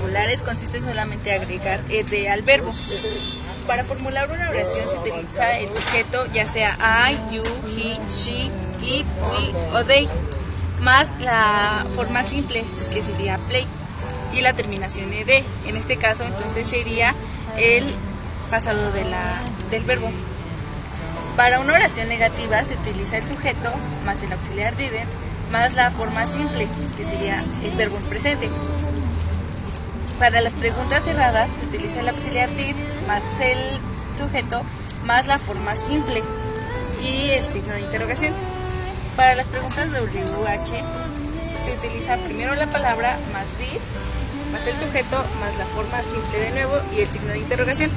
irregulares consiste solamente en agregar ed al verbo. Para formular una oración se utiliza el sujeto, ya sea I, you, he, she, it, we o they, más la forma simple, que sería play, y la terminación ed. En este caso, entonces, sería el pasado del verbo. Para una oración negativa se utiliza el sujeto más el auxiliar didn't más la forma simple, que sería el verbo en presente. Para las preguntas cerradas se utiliza el auxiliar did más el sujeto más la forma simple y el signo de interrogación. Para las preguntas WH se utiliza primero la palabra más did más el sujeto más la forma simple de nuevo y el signo de interrogación.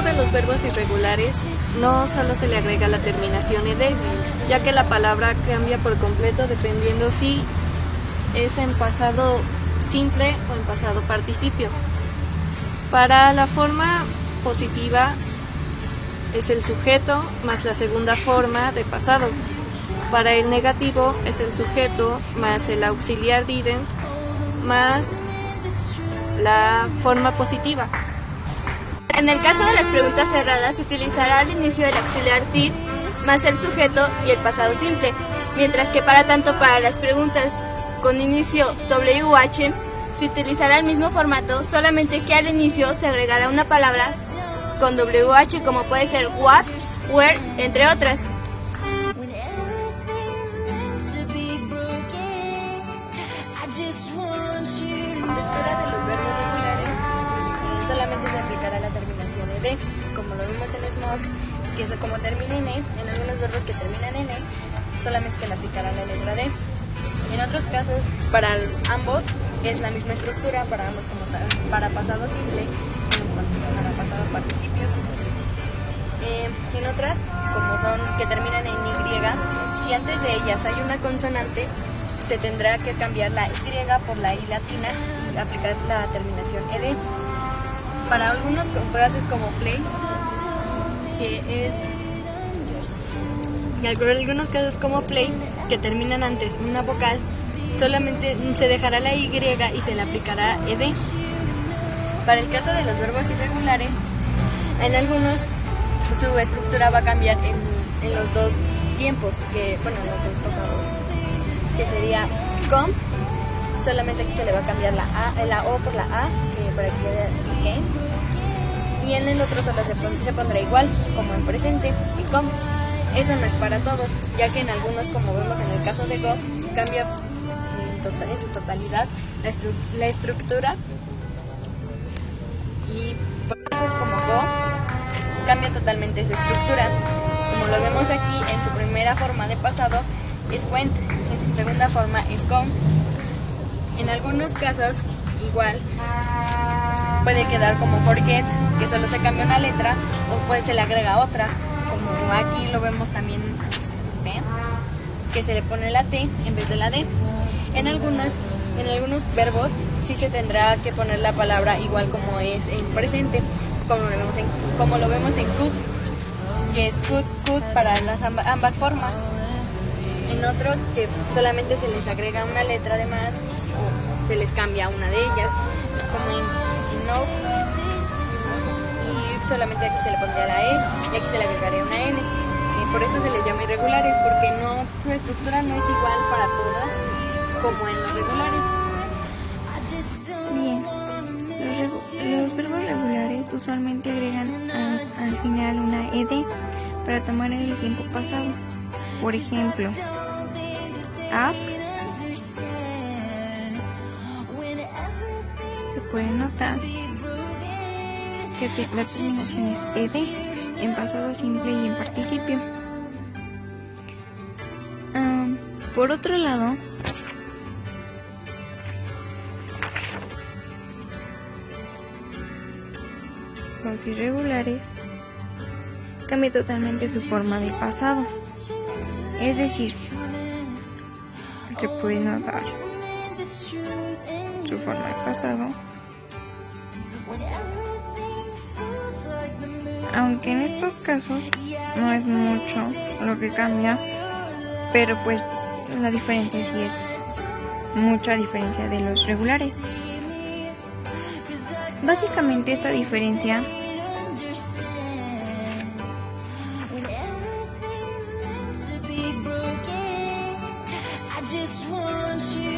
De los verbos irregulares no solo se le agrega la terminación ed, ya que la palabra cambia por completo dependiendo si es en pasado simple o en pasado participio. Para la forma positiva es el sujeto más la segunda forma de pasado. Para el negativo es el sujeto más el auxiliar didn't más la forma positiva. En el caso de las preguntas cerradas se utilizará al inicio el auxiliar did más el sujeto y el pasado simple, mientras que para las preguntas con inicio WH se utilizará el mismo formato, solamente que al inicio se agregará una palabra con WH como puede ser what, where, entre otras. Solamente se aplicará la terminación ed, como lo vimos en smoke, que es como termina en e. En algunos verbos que terminan en e, solamente se le aplicará la letra d. En otros casos, para ambos es la misma estructura, para ambos como para pasado simple y para pasado participio. En otras, como son que terminan en y, si antes de ellas hay una consonante, se tendrá que cambiar la y por la i latina y aplicar la terminación ed. Para algunos frases como play, en algunos casos como play, que terminan antes una vocal, solamente se dejará la y y se le aplicará ed. Para el caso de los verbos irregulares, en algunos su estructura va a cambiar en los dos tiempos, en los dos pasados, que sería come, solamente aquí se le va a cambiar la o por la a, para que quede became, y en el otro solo se pondrá igual, como en presente, become. Eso no es para todos, ya que en algunos, como vemos en el caso de go, cambia en su totalidad la estructura, y por eso es como go, cambia totalmente su estructura. Como lo vemos aquí, en su primera forma de pasado es went, en su segunda forma es gone. En algunos casos, igual, puede quedar como forget, que solo se cambia una letra, o se le agrega otra, como aquí lo vemos también, ¿ven? Que se le pone la T en vez de la D. En algunos verbos sí se tendrá que poner la palabra igual como es en presente, como lo vemos en could, que es could para ambas formas. En otros que solamente se les agrega una letra de más o se les cambia una de ellas, como en no, y solamente aquí se le pondría la E y aquí se le agregaría una N. Por eso se les llama irregulares, porque su estructura no es igual para todas como en los regulares. Bien, los verbos regulares usualmente agregan al final una ed para tomar el tiempo pasado. Por ejemplo, ask, se puede notar que la terminación es ed en pasado simple y en participio. Por otro lado, los irregulares cambia totalmente su forma de pasado, es decir, se puede notar su forma de pasado aunque en estos casos no es mucho lo que cambia, pero pues la diferencia sí es mucha diferencia de los regulares. Básicamente esta diferencia just want you